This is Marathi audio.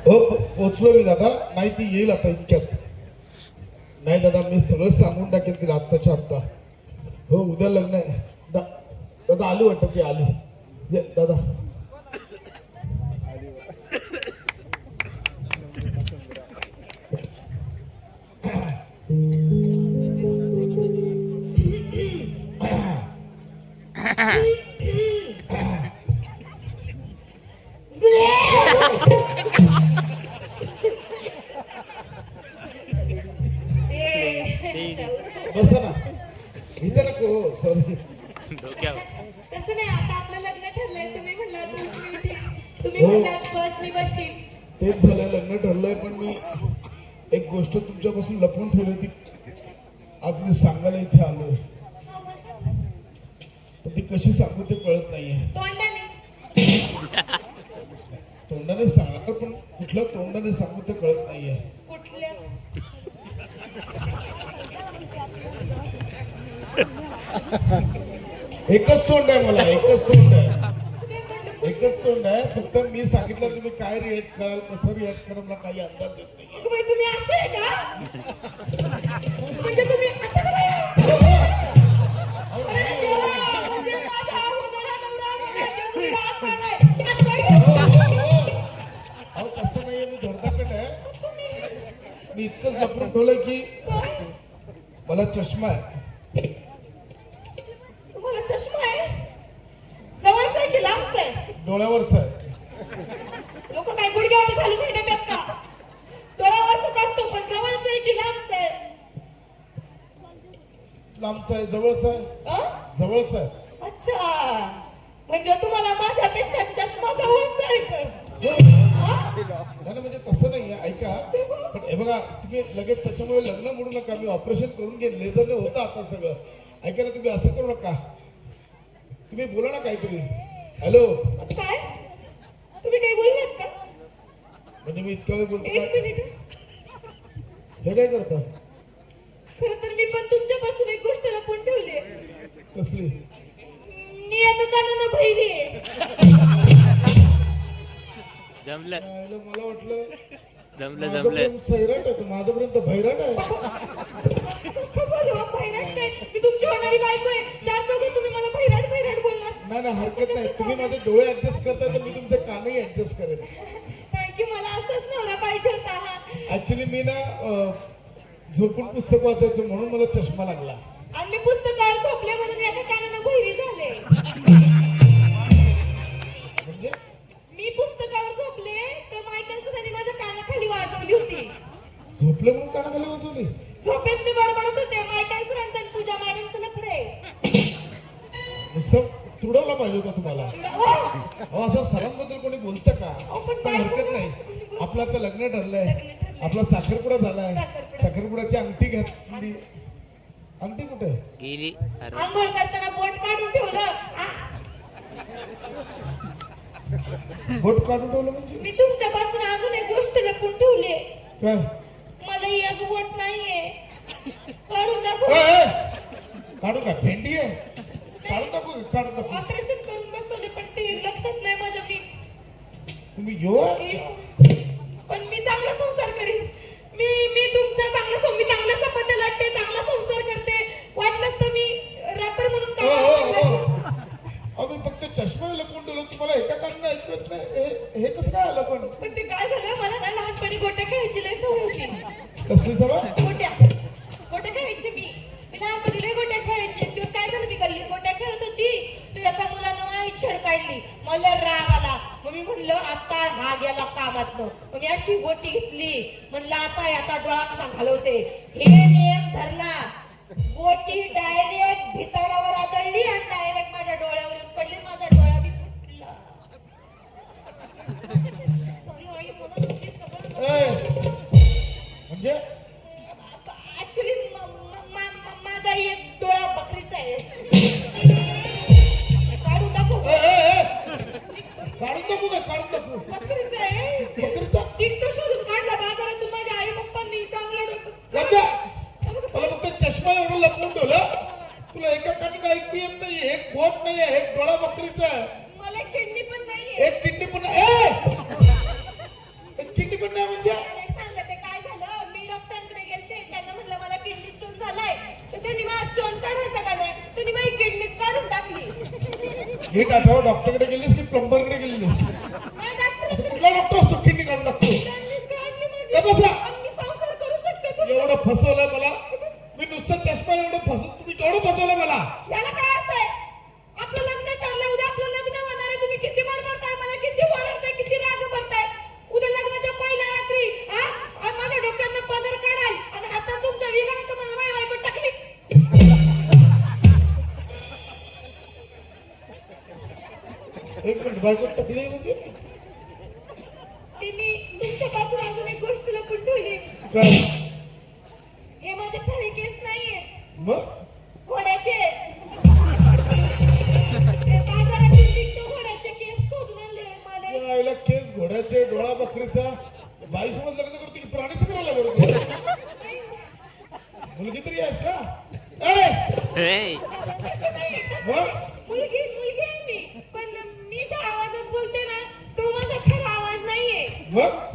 हो पोचलो मी दादा. नाही ती येईल आता इतक्यात. नाही दादा मी सगळं सांगून टाकेल तिला आत्ताच्या आत्ता. हो उद्या लग्न आहे. दादा आली वाटतं ती आली. ये दादा. बसा ना इथे नको. सॉरी तसं नाही. आता आपलं लग्न ठरलंय. तुम्ही म्हणलात बस मी बसशील. तेच झालं. लग्न ठरलंय पण मी एक गोष्ट तुमच्यापासून लपवून ठेवली ती आज मी सांगायला इथे आलोय. पण ती कशी सांगू ते कळत नाहीये. तोंडाने सांगणार पण कुठल्या तोंडाने सांगू ते कळत नाहीये. कुठल्या एकच तोंड आहे मला. एकच तोंड आहे. एकच तोंड आहे. फक्त मी सांगितलं तुम्ही काय रिएक्ट कराल कसं रिएक्ट कराल मला काही अंदाज येत नाही. तुम्ही असे आहे का? म्हणजे तुम्ही तसं नाहीये. मी धडधाकट आहे. मी इतकंच लपवून ठेवलंय की मला चष्मा आहे. तुम्हाला चष्मा आहे? जवळच आहे की लांबच आहे? डोळ्यावरच आहे. लोक काय गुडघ्यावर घालून येतात का? डोळ्यावरच असतो पण जवळच आहे की लांबच आहे? लांबच आहे. जवळच आहे. जवळच आहे. अच्छा म्हणजे तुम्हाला माझ्यापेक्षा चष्मा जवळच आहे तर? नाही म्हणजे तसं नाहीये. ऐका पण हे बघा तुम्ही लगेच त्याच्यामुळे लग्न मोडू नका. मी ऑपरेशन करून घेईन. लेझरने होतं आता सगळं. ऐका ना तुम्ही असं करू नका. तुम्ही बोला ना काहीतरी. हॅलो काय तुम्ही काही बोललात का? म्हणजे मी इतका वेळ बोलतो. एक मिनिट. हे काय करता? खरं तर मी पण तुमच्यापासून एक गोष्ट लपवून ठेवली आहे. कसली? मी आता कानानं बहिरी आहे. जमलं मला वाटलं जमलं सैराट आहे. माझ्यापर्यंत भैराट आहे. भैराट काय? मी तुमची होणारी बायको आहे. चार चौघे तुम्ही मला भैराट बोलणार. नाही हरकत नाही. तुम्ही माझे डोळे ऍडजस्ट करताय तर मी तुमचे कानही ऍडजस्ट करेन. थँक्यू. मला असंच नवरा पाहिजे होता. ऍक्च्युली मी ना झोपून पुस्तक वाचायचं म्हणून मला चष्मा लागला. आणि मी पुस्तकावर झोपले म्हणून एका कानानं बहिरी झाले. म्हणजे मी पुस्तकावर झोपले तर मायकल सरांनी माझ्या कानाखाली वाजवली होती. झोपले म्हणून कानाखाली वाजवली? झोपेत मी बडबडत होते. मायकल सरांचं आणि पूजा मॅडमचं लफडे. नुसतं तुडवलं पाहिजे होतं तुम्हाला. अहो असं सरांबद्दल कोणी बोलतं का? पण हरकत नाही. आपलं आता लग्न ठरलंय. आपला साखरपुडा झालाय. साखरपुड्याची अंगठी घातली. अंगठी कुठे गेली? आंघोळ करताना बोट काढून ठेवलं. बोट काढून ठेवलं म्हणजे? मी तुमच्यापासून अजून एक गोष्ट लपून ठेवली. काय? मला एक बोट नाहीये. काढून दाखव. काढू का? भेंडी आहे? काढून दाखवू. काढून दाखवू. ऑपरेशन करून बसवले पण ते लक्षात नाही माझ्या. तुम्ही यो पण मी चांगला संसार करीन. मी तुमचा मी चांगला चपात्या लाटते. चांगला संसार करते. वाटलंच तर मी रॅपर म्हणून अहो मी फक्त चष्मा लपवून ठेवलं. तुम्हाला एका कानाने ऐकू येत नाही. हे कसं काय आलं? पण ते काय झालं मला ना लहानपणी गोट्या खेळायची लय सवय होती. कसली सवय? गोट्या खेळायची मी लहानपणी लय गोट्या खेळायची. एक दिवस काय झालं मी गल्ली गोट्या खेळत होती. तर एका मुलानं माझी छेड काढली. मला राग आला. मग मी म्हणलं आता हा गेला कामातनं. मग मी अशी गोटी घेतली. म्हणलं आता याचा डोळा कसा घालवते. हे नियम धरला. गोटी डायरेक्ट भितडावर आदळली आणि डायरेक्ट माझ्या डोळ्यावर येऊन पडली. माझा डोळा बी फुटला. म्हणजे ऍक्च्युली माझा एक डोळा बकरीचा आहे. काढून दाखव. काढून दाखवू का? काढून दाखवू. बकरीचा आहे. बकरीचा? तिथं शोधून काढला बाजारातून. माझ्या आई पप्पांनी चांगलं मला फक्त चष्मा एवढं लपवून ठेवलं. तुला एका कानाने ऐकू येत नाही. एक बोट नीट आठवण डॉक्टरकडे गेलीस की प्लंबरकडे गेलेलीस नाही डॉक्टर असं कुठला डॉक्टर असतो किडनी काढून टाकतो का बसा? मी संसार करू शकते तुम्ही एवढं फसवलंय मला मी नुसतं चष्मा एवढं तुम्ही केवढं फसवलंय मला याला काय अर्थ आहे आपलं लग्न ठरलं उद्या आपलं लग्न होणार आहे तुम्ही किती मारताय मला किती ओरडताय किती राग भरताय उद्या लग्नाच्या पहिल्या रात्री आणि माझ्या डोक्यातनं पदर काढाल आणि आता तुमच्या विगाने तुम्हाला बाय बायको टाकली एक मिनिट बायको टकली म्हणजे ती मी तुमच्यापासून अजून एक गोष्ट लपून ठेवली काय हे माझे खरे केस नाहीये मग घोड्याचे ते बाजारातून विकतो घोड्याचे केस शोधून आणले मला या आईला केस घोड्याचे डोळा बकरीचा बाई सोबत लग्न करते की प्राणी करायला बरोबर मुलगी तरी आहेस का हे मग मुलगी आहे मी पण मी ज्या आवाजात बोलते ना तो माझा खरा आवाज नाहीये मग